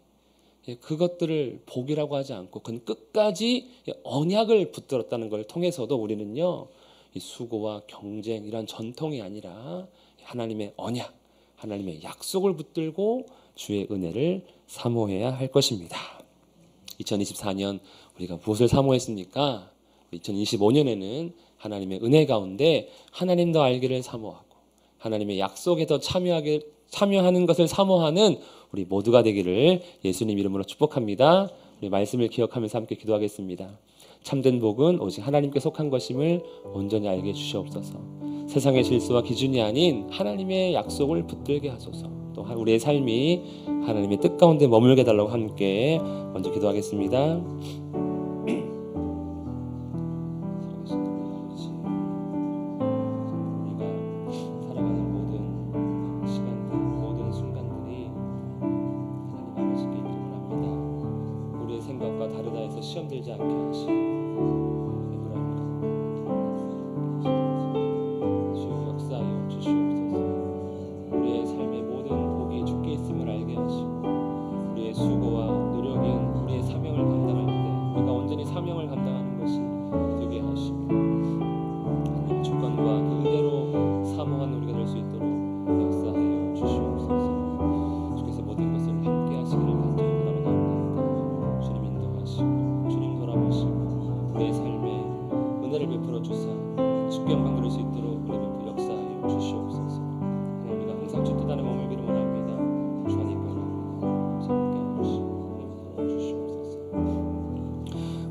그것들을 복이라고 하지 않고 그는 끝까지 언약을 붙들었다는 걸 통해서도 우리는요 이 수고와 경쟁 이런 전통이 아니라 하나님의 언약, 하나님의 약속을 붙들고 주의 은혜를 사모해야 할 것입니다. 2024년 우리가 무엇을 사모했습니까? 2025년에는 하나님의 은혜 가운데 하나님 더 알기를 사모하고 하나님의 약속에 더 참여하는 것을 사모하는 우리 모두가 되기를 예수님 이름으로 축복합니다. 우리 말씀을 기억하면서 함께 기도하겠습니다. 참된 복은 오직 하나님께 속한 것임을 온전히 알게 해주시옵소서. 세상의 질서와 기준이 아닌 하나님의 약속을 붙들게 하소서. 또 우리의 삶이 하나님의 뜻 가운데 머물게 달라고 함께 먼저 기도하겠습니다. 시험 들지 않게 하시고 주여 역사하여 주시옵소서. 우리의 삶의 모든 복이 주께 있음을 알게 하시고 우리의 수고와 노력인 우리의 사명을 감당할 때 우리가 온전히 사명을 감당하는 것이 되게 하시고 하나님의 주권과 그 은혜로 사모하는 우리가 될 수 있도록 역사하여 주시옵소서. 주께서 모든 것을 함께 하시기를 간절히 바라옵나이다. 주님 인도하시고 우리의 삶에 은혜를 베풀어 주사 주께 영광 드릴 수 있도록 은혜 베풀어 역사하여 주시옵소서. 우리가 항상 주 뜻 안에 머물기를 원합니다. 주 안에 있기를 원합니다. 함께 하시고 은혜 베풀어 주시옵소서.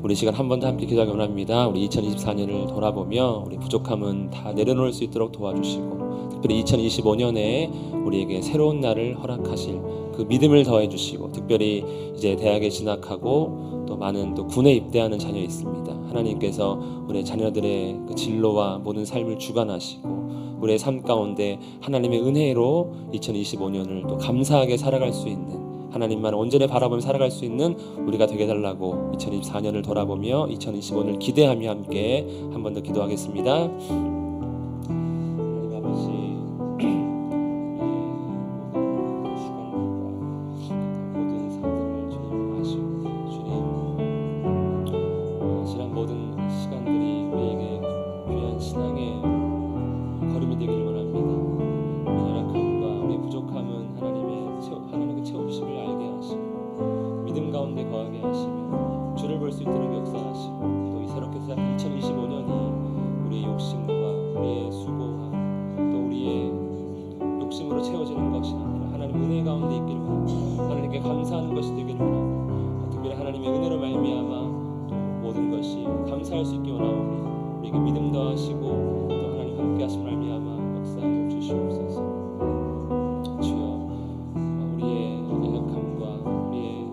우리 시간 한 번 더 함께 기도하기 원합니다. 우리 2024년을 돌아보며 우리 부족함은 다 내려놓을 수 있도록 도와주시고 특별히 2025년에 우리에게 새로운 날을 허락하실 그 믿음을 더해 주시고 특별히 이제 대학에 진학하고 또 많은 또 군에 입대하는 자녀 있습니다. 하나님께서 우리 자녀들의 그 진로와 모든 삶을 주관하시고 우리의 삶 가운데 하나님의 은혜로 2025년을 또 감사하게 살아갈 수 있는 하나님만 온전히 바라보며 살아갈 수 있는 우리가 되게 달라고 2024년을 돌아보며 2025년을 기대하며 함께 한 번 더 기도하겠습니다. 하나님 아버지 채워지는 것이 아니라 하나님 은혜 가운데 있기를 원합니다. 하나님께 감사하는 것이 되기를 원합니다. 특별히 하나님의 은혜로 말미암아 또 모든 것이 감사할 수 있기 원하오니 우리에게 믿음 더하시고 또 하나님 함께 하심을 말미암아 역사하여 주시옵소서. 주여 우리의 연약함과 우리의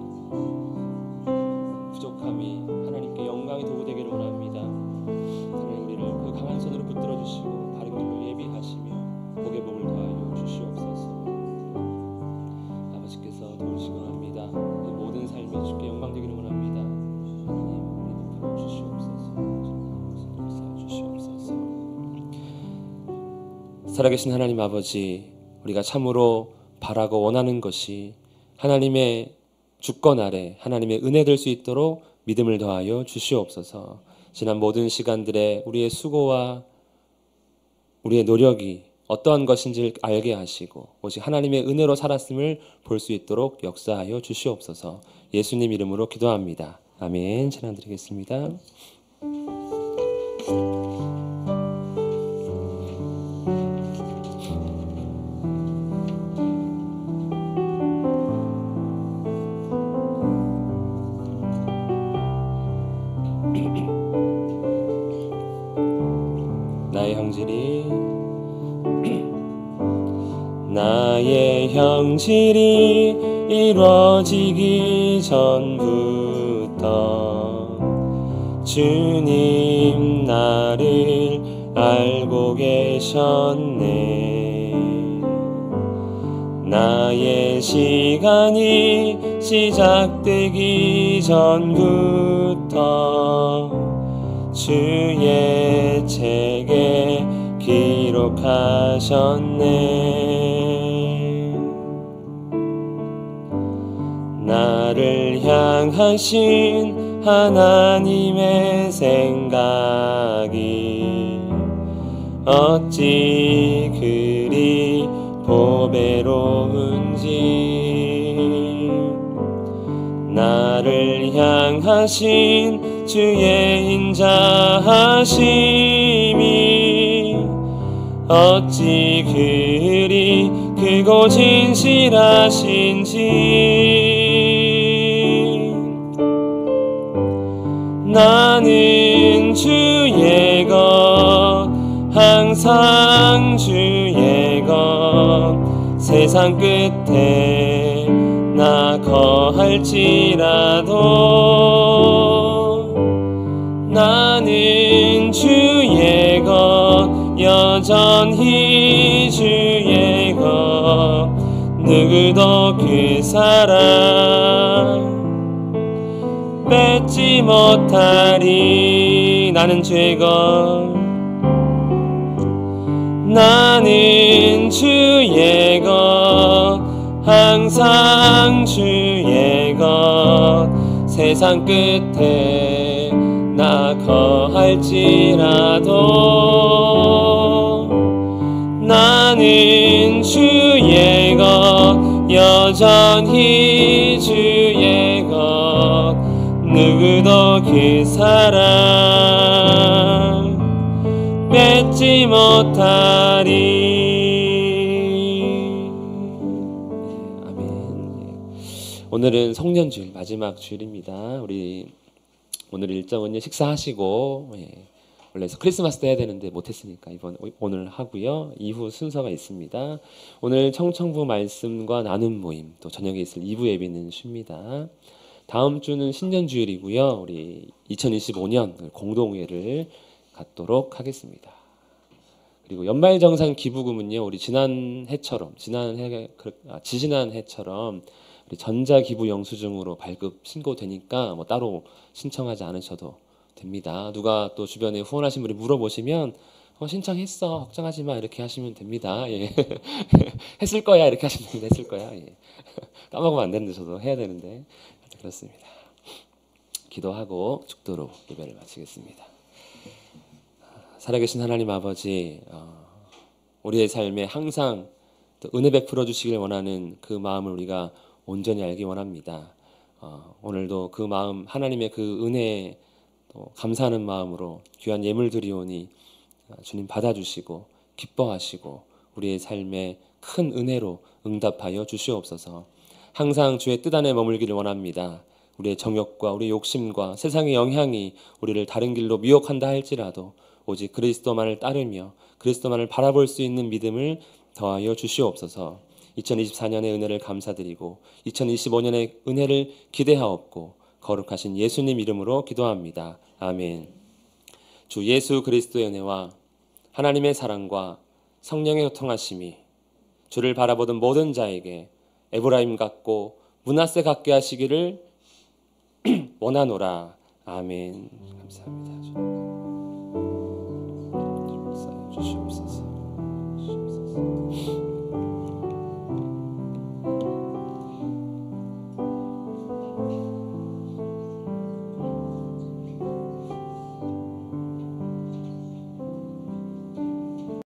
부족함이 하나님께 영광의 도구 되기를 원합니다. 하나님 우리를 그 강한 손으로 붙들어 주시고 바른 길로 예비하시며 복의 복을 더하여 주시옵소서. 아버지께서 도우시기 원합니다. 이 모든 삶에 주께 영광 되기를 원합니다. 하나님 우리 베풀어 주시옵소서. 주시옵소서. 살아계신 하나님 아버지, 우리가 참으로 바라고 원하는 것이 하나님의 주권 아래 하나님의 은혜 될 수 있도록 믿음을 더하여 주시옵소서. 지난 모든 시간들에 우리의 수고와 우리의 노력이 어떠한 것인지를 알게 하시고 오직 하나님의 은혜로 살았음을 볼 수 있도록 역사하여 주시옵소서. 예수님 이름으로 기도합니다. 아멘. 찬양 드리겠습니다. 나의 형질이 나의 형질이 이루어지기 전부터 주님 나를 알고 계셨네. 나의 시간이 시작되기 전부터 주의 책에 기록하셨네. 나를 향하신 하나님의 생각이 어찌 그리 보배로운지, 나를 향하신 주의 인자하심이 어찌 그리 크고 진실하신지. 나는 주의 것, 항상 주의 것, 세상 끝에 나 거할지라도 나는 주의 것 여전히 주의 것 누구도 그 사랑 뺏지 못하리. 나는 주의 것 나는 주의 것 항상 주의 것 세상 끝에 나 거할지라도 나는 주의 것 여전히 주의 것 누구도 그 사랑 뺏지 못하리. 아멘. 오늘은 성년주일 마지막 주일입니다. 우리 오늘 일정은요 식사하시고 원래 크리스마스 때 해야 되는데 못했으니까 오늘 하고요. 이후 순서가 있습니다. 오늘 청청부 말씀과 나눔 모임 또 저녁에 있을 2부 예배는 쉽니다. 다음 주는 신년주일이고요. 우리 2025년 공동회를 갖도록 하겠습니다. 그리고 연말정산 기부금은요. 우리 지난 해처럼 우리 전자기부 영수증으로 발급 신고되니까 뭐 따로 신청하지 않으셔도 됩니다. 누가 또 주변에 후원하신 분이 물어보시면 신청했어 걱정하지 마 이렇게 하시면 됩니다. 예. 했을 거야 이렇게 하시면 됩니다. 했을 거야. 예. 까먹으면 안 되는데 저도 해야 되는데 그렇습니다. 기도하고 축도로 예배를 마치겠습니다. 살아계신 하나님 아버지, 우리의 삶에 항상 또 은혜 베풀어 주시길 원하는 그 마음을 우리가 온전히 알기 원합니다. 오늘도 그 마음, 하나님의 그 은혜에 또 감사하는 마음으로 귀한 예물 드리오니 주님 받아주시고 기뻐하시고 우리의 삶에 큰 은혜로 응답하여 주시옵소서. 항상 주의 뜻 안에 머물기를 원합니다. 우리의 정욕과 우리의 욕심과 세상의 영향이 우리를 다른 길로 미혹한다 할지라도 오직 그리스도만을 따르며 그리스도만을 바라볼 수 있는 믿음을 더하여 주시옵소서. 2024년의 은혜를 감사드리고 2025년의 은혜를 기대하옵고 거룩하신 예수님 이름으로 기도합니다. 아멘. 주 예수 그리스도의 은혜와 하나님의 사랑과 성령의 교통하심이 주를 바라보던 모든 자에게 에브라임 같고 므낫세 같게 하시기를 원하노라. 아멘. 감사합니다. 주옵소서.